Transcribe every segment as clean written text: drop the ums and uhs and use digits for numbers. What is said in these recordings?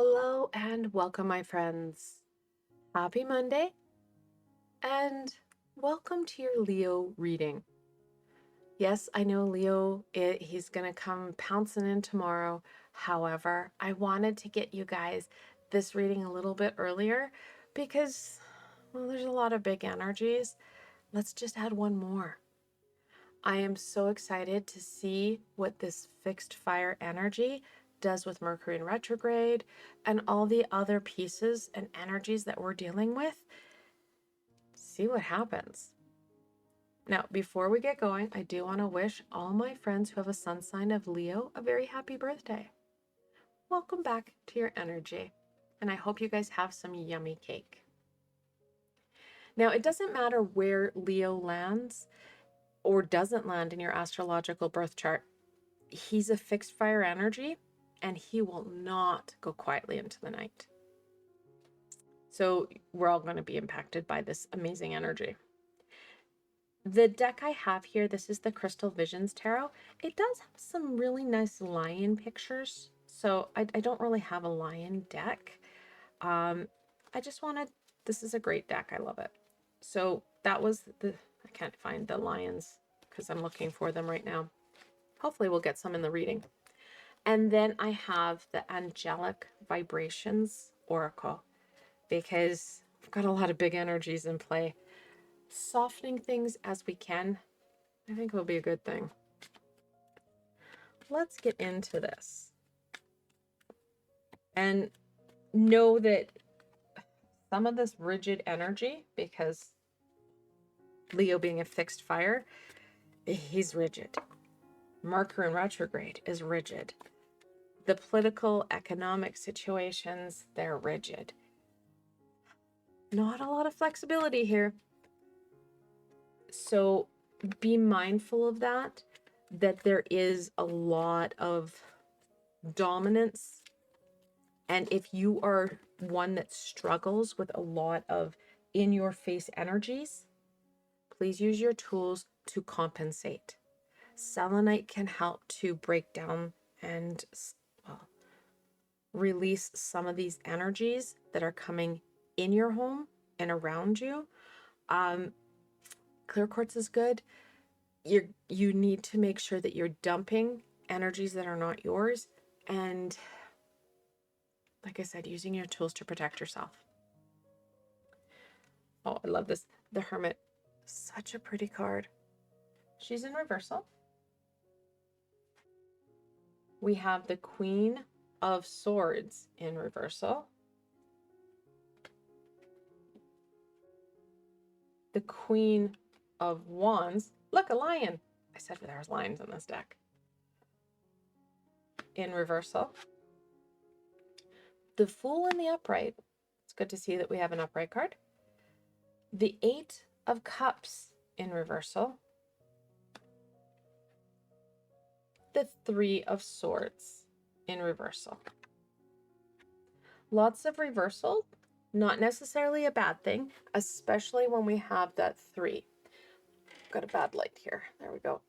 Hello and welcome, my friends. Happy Monday and welcome to your Leo reading. Yes, I know Leo, he's going to come pouncing in tomorrow. However, I wanted to get you guys this reading a little bit earlier because, well, there's a lot of big energies. Let's just add one more. I am so excited to see what this fixed fire energy does with Mercury in retrograde and all the other pieces and energies that we're dealing with. See what happens. Now, before we get going, I do want to wish all my friends who have a sun sign of Leo a very happy birthday. Welcome back to your energy, and I hope you guys have some yummy cake. Now, it doesn't matter where Leo lands or doesn't land in your astrological birth chart. He's a fixed fire energy and he will not go quietly into the night. So we're all going to be impacted by this amazing energy. The deck I have here, this is the Crystal Visions Tarot. It does have some really nice lion pictures. So I don't really have a lion deck. I just wanted, this is a great deck. I love it. So that was I can't find the lions because I'm looking for them right now. Hopefully we'll get some in the reading. And then I have the Angelic Vibrations Oracle because we've got a lot of big energies in play. Softening things as we can, I think will be a good thing. Let's get into this. And know that some of this rigid energy, because Leo being a fixed fire, he's rigid. Mercury in retrograde is rigid. The political, economic situations, they're rigid. Not a lot of flexibility here. So be mindful of that there is a lot of dominance. And if you are one that struggles with a lot of in-your-face energies, please use your tools to compensate. Selenite can help to break down and release some of these energies that are coming in your home and around you. Clear quartz is good. You need to make sure that you're dumping energies that are not yours, and like I said, using your tools to protect yourself. Oh, I love this. The Hermit, such a pretty card. She's in reversal. We have the Queen of Swords in reversal. The Queen of Wands. Look, a lion. I said there was lions in this deck. In reversal. The Fool in the upright. It's good to see that we have an upright card. The Eight of Cups in reversal. The Three of Swords in reversal. Lots of reversal, not necessarily a bad thing, especially when we have that 3. Got a bad light here. There we go.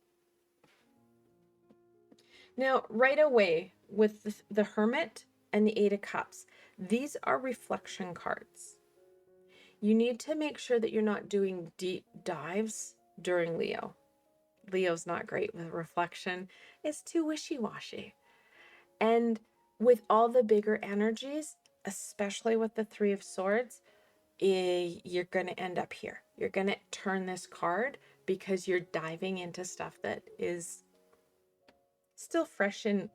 Now, right away with the Hermit and the Eight of Cups, these are reflection cards. You need to make sure that you're not doing deep dives during Leo. Leo's not great with reflection. It's too wishy-washy. And with all the bigger energies, especially with the Three of Swords, you're going to end up here. You're going to turn this card because you're diving into stuff that is still fresh and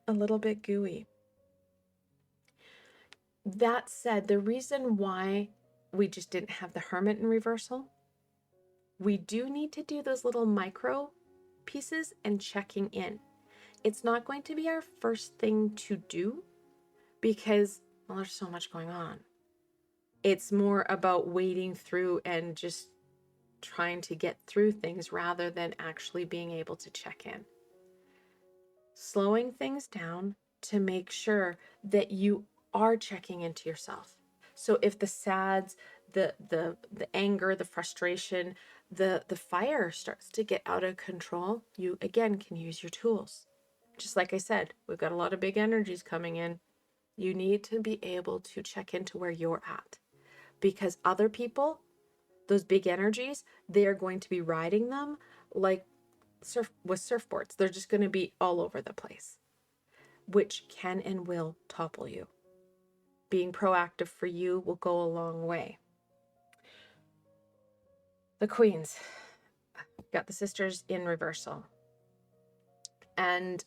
a little bit gooey. That said, the reason why we just didn't have the Hermit in reversal, we do need to do those little micro pieces and checking in. It's not going to be our first thing to do because, well, there's so much going on. It's more about wading through and just trying to get through things rather than actually being able to check in. Slowing things down to make sure that you are checking into yourself. So if the sads, the anger, the frustration, the fire starts to get out of control, you again can use your tools. Just like I said, we've got a lot of big energies coming in. You need to be able to check into where you're at, because other people, those big energies, they are going to be riding them like surfboards. They're just going to be all over the place, which can and will topple you. Being proactive for you will go a long way. The queens, got the sisters in reversal, and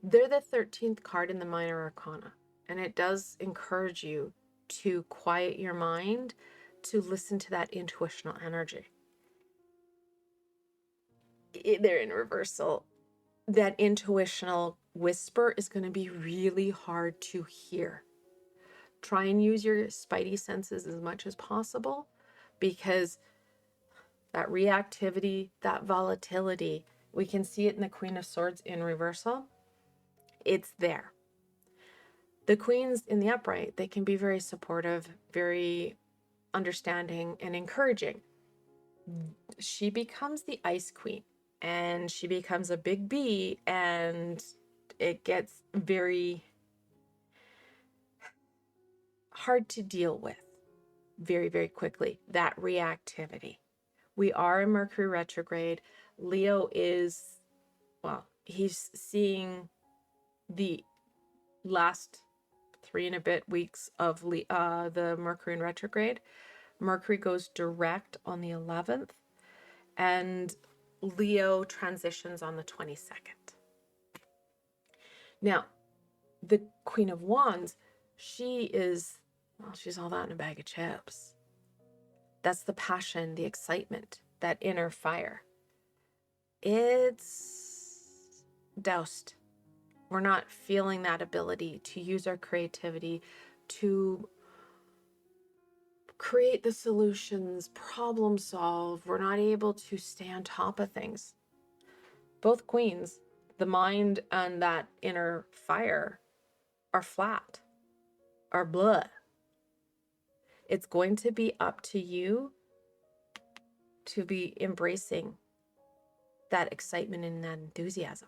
they're the 13th card in the minor arcana, and it does encourage you to quiet your mind, to listen to that intuitional energy. They're in reversal. That intuitional whisper is going to be really hard to hear. Try and use your spidey senses as much as possible, because that reactivity, that volatility, we can see it in the Queen of Swords in reversal. It's there. The queens in the upright, they can be very supportive, very understanding and encouraging. She becomes the ice queen, and she becomes a big bee, and it gets very hard to deal with very, very quickly, that reactivity. We are in Mercury retrograde. Leo is, well, he's seeing the last 3 and a bit weeks of the Mercury in retrograde. Mercury goes direct on the 11th, and Leo transitions on the 22nd. Now, the Queen of Wands, she is, well, she's all that in a bag of chips. That's the passion, the excitement, that inner fire. It's doused. We're not feeling that ability to use our creativity to create the solutions, problem solve. We're not able to stay on top of things. Both queens, the mind and that inner fire, are flat, are blah. It's going to be up to you to be embracing that excitement and that enthusiasm.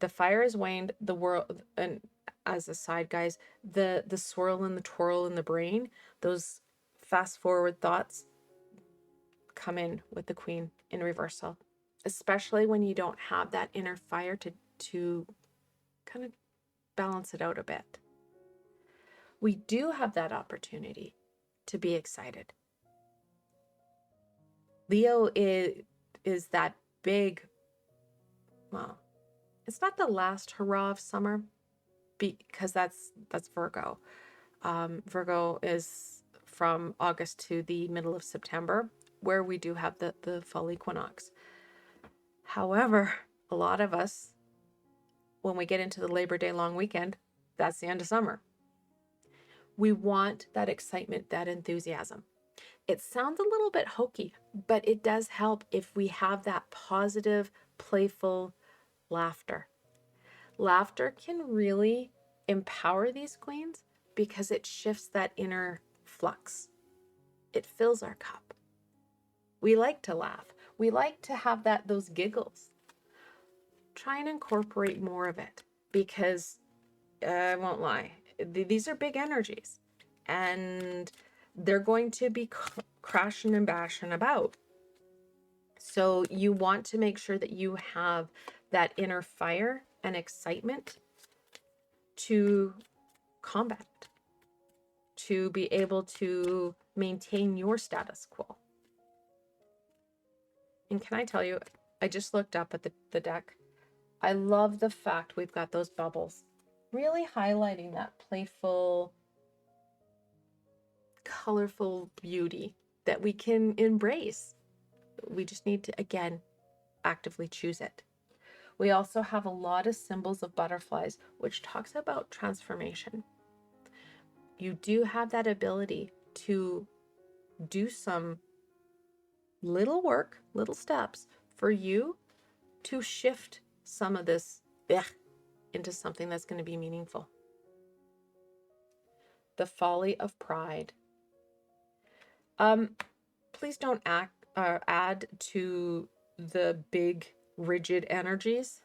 The fire is waned, the world, and as a side, guys, the swirl and the twirl in the brain, those fast forward thoughts come in with the queen in reversal, especially when you don't have that inner fire to kind of balance it out a bit. We do have that opportunity to be excited. Leo is that big, well, it's not the last hurrah of summer, because that's Virgo. Virgo is from August to the middle of September, where we do have the fall equinox. However, a lot of us, when we get into the Labor Day long weekend, that's the end of summer. We want that excitement, that enthusiasm. It sounds a little bit hokey, but it does help if we have that positive, playful laughter. Laughter can really empower these queens because it shifts that inner flux. It fills our cup. We like to laugh. We like to have those giggles. Try and incorporate more of it, because I won't lie, these are big energies, and they're going to be crashing and bashing about. So you want to make sure that you have that inner fire and excitement to combat, to be able to maintain your status quo. And can I tell you, I just looked up at the deck. I love the fact we've got those bubbles, really highlighting that playful, colorful beauty that we can embrace. We just need to, again, actively choose it. We also have a lot of symbols of butterflies, which talks about transformation. You do have that ability to do some little work, little steps for you to shift some of this into something that's going to be meaningful. The folly of pride. Please don't add to the big rigid energies.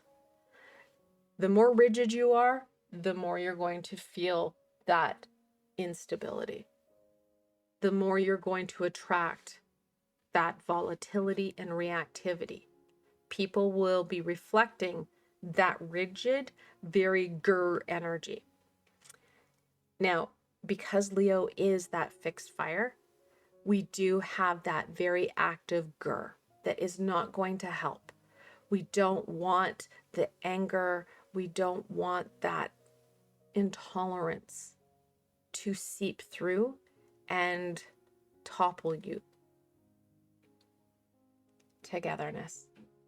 The more rigid you are, the more you're going to feel that instability, the more you're going to attract that volatility and reactivity. People will be reflecting that rigid, very grr energy. Now, because Leo is that fixed fire, we do have that very active grr that is not going to help. We don't want the anger. We don't want that intolerance to seep through and topple you. Togetherness.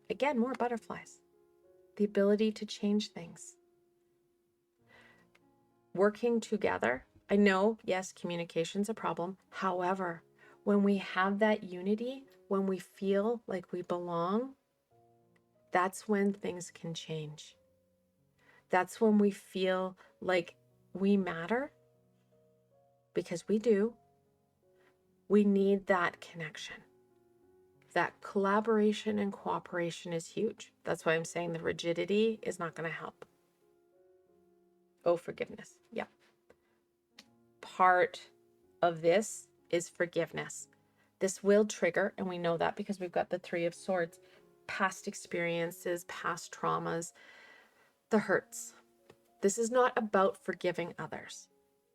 Again, more butterflies. The ability to change things. Working together. I know, yes, communication's a problem. However, when we have that unity, when we feel like we belong, that's when things can change. That's when we feel like we matter, because we do. We need that connection. That collaboration and cooperation is huge. That's why I'm saying the rigidity is not going to help. Oh, forgiveness. Yeah. Part of this is forgiveness. This will trigger, and we know that because we've got the Three of Swords, past experiences, past traumas, the hurts. This is not about forgiving others.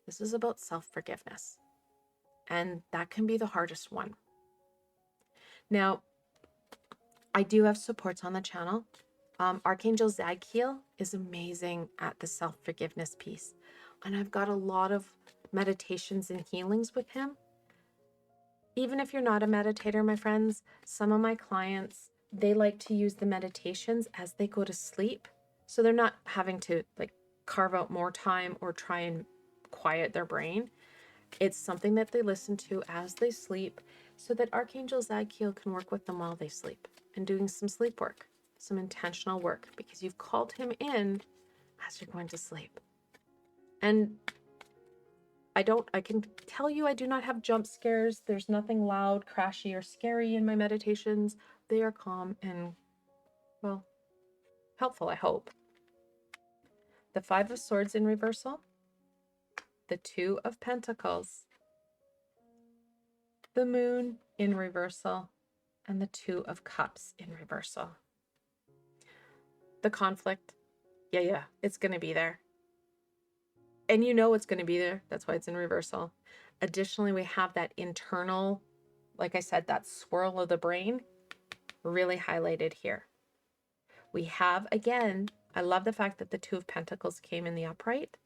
This is about self-forgiveness. And that can be the hardest one. Now, I do have supports on the channel. Archangel Zadkiel is amazing at the self-forgiveness piece. And I've got a lot of meditations and healings with him. Even if you're not a meditator, my friends, some of my clients, they like to use the meditations as they go to sleep. So they're not having to like carve out more time or try and quiet their brain. It's something that they listen to as they sleep so that Archangel Zadkiel can work with them while they sleep and doing some sleep work, some intentional work, because you've called him in as you're going to sleep. And I can tell you I do not have jump scares. There's nothing loud, crashy, or scary in my meditations. They are calm and, well, helpful, I hope. The Five of Swords in reversal, the Two of Pentacles, the Moon in reversal, and the Two of Cups in reversal. The conflict, yeah, it's going to be there. And you know it's going to be there. That's why it's in reversal. Additionally, we have that internal, like I said, that swirl of the brain really highlighted here. We have, again, I love the fact that the Two of Pentacles came in the upright.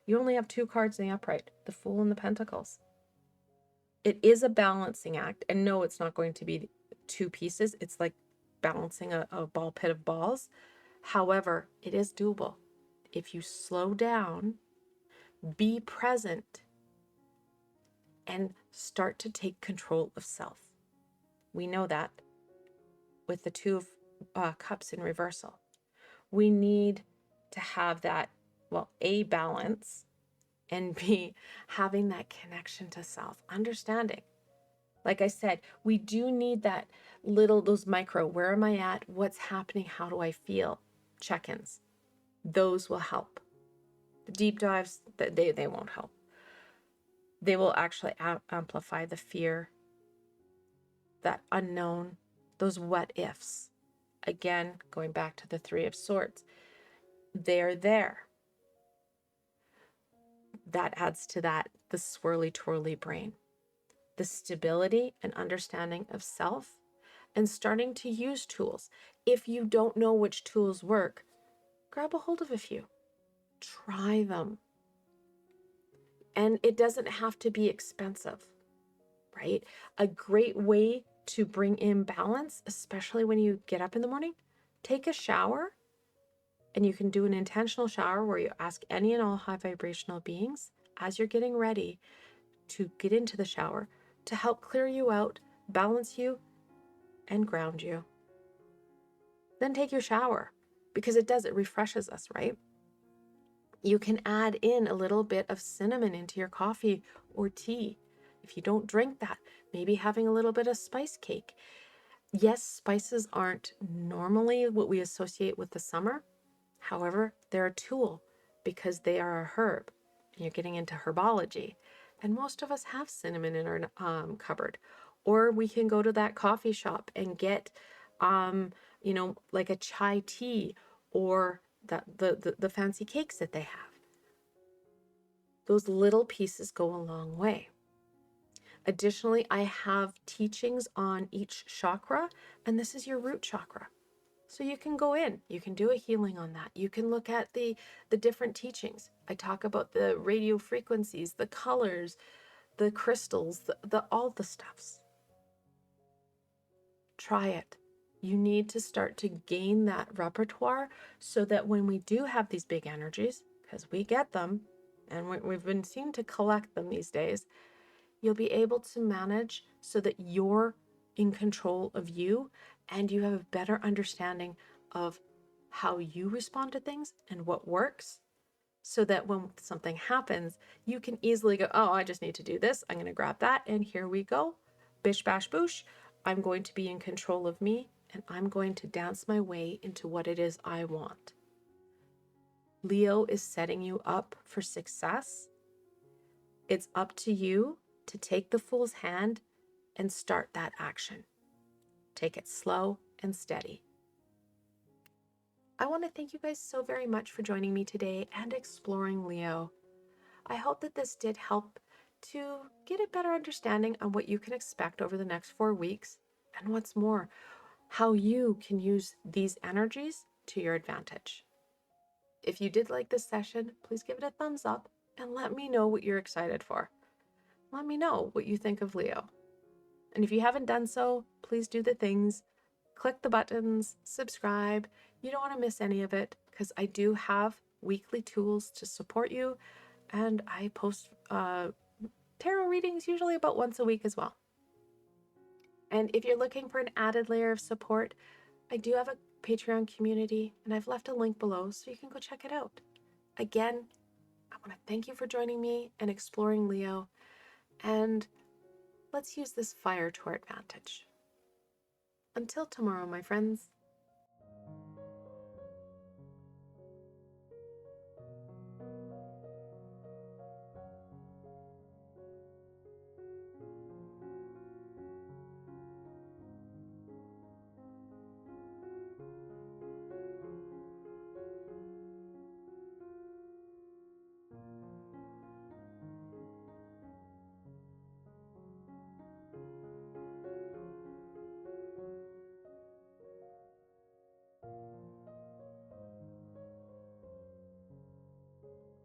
You only have two cards in the upright, the Fool and the Pentacles. It is a balancing act. And no, it's not going to be two pieces. It's like balancing a ball pit of balls. However, it is doable. If you slow down, be present, and start to take control of self. We know that with the Two of Cups in reversal. We need to have that, well, A, balance, and B, having that connection to self, understanding. Like I said, we do need that little, those micro, where am I at? What's happening? How do I feel? Check-ins. Those will help. The deep dives, they won't help. They will actually amplify the fear, that unknown, those what ifs. Again, going back to the Three of Swords, they're there. That adds to that, the swirly twirly brain, the stability and understanding of self, and starting to use tools. If you don't know which tools work, grab a hold of a few. Try them. And it doesn't have to be expensive, right? A great way to bring in balance, especially when you get up in the morning, take a shower, and you can do an intentional shower where you ask any and all high vibrational beings as you're getting ready to get into the shower to help clear you out, balance you, and ground you. Then take your shower, because it refreshes us, right? You can add in a little bit of cinnamon into your coffee or tea. If you don't drink that, maybe having a little bit of spice cake. Yes, spices aren't normally what we associate with the summer. However, they're a tool, because they are a herb. You're getting into herbology. And most of us have cinnamon in our cupboard. Or we can go to that coffee shop and get, like a chai tea or the fancy cakes that they have. Those little pieces go a long way. Additionally, I have teachings on each chakra, and this is your root chakra. So you can go in, you can do a healing on that. You can look at the different teachings. I talk about the radio frequencies, the colors, the crystals, the all the stuffs. Try it. You need to start to gain that repertoire so that when we do have these big energies, because we get them, and we've been seen to collect them these days, you'll be able to manage so that you're in control of you and you have a better understanding of how you respond to things and what works, so that when something happens, you can easily go, oh, I just need to do this. I'm going to grab that. And here we go. Bish, bash, boosh. I'm going to be in control of me and I'm going to dance my way into what it is I want. Leo is setting you up for success. It's up to you to take the Fool's hand and start that action. Take it slow and steady. I want to thank you guys so very much for joining me today and exploring Leo. I hope that this did help to get a better understanding on what you can expect over the next 4 weeks, and what's more, how you can use these energies to your advantage. If you did like this session, please give it a thumbs up and let me know what you're excited for. Let me know what you think of Leo. And if you haven't done so, please do the things. Click the buttons, subscribe. You don't want to miss any of it, because I do have weekly tools to support you, and I post tarot readings usually about once a week as well. And if you're looking for an added layer of support, I do have a Patreon community, and I've left a link below so you can go check it out. Again, I want to thank you for joining me and exploring Leo, and let's use this fire to our advantage. Until tomorrow, my friends.